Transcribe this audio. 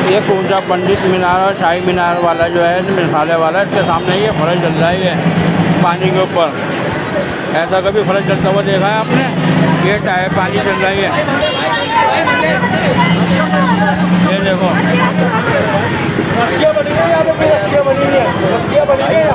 ये ऊंचा पंडित मीनार और शाही मीनार वाला जो है मिसाले वाला, इसके सामने ये फलक चल रहा है ये पानी के ऊपर। ऐसा कभी फलक चलता हुआ देखा है आपने? ये टायर पानी चल रहा है ये देखो।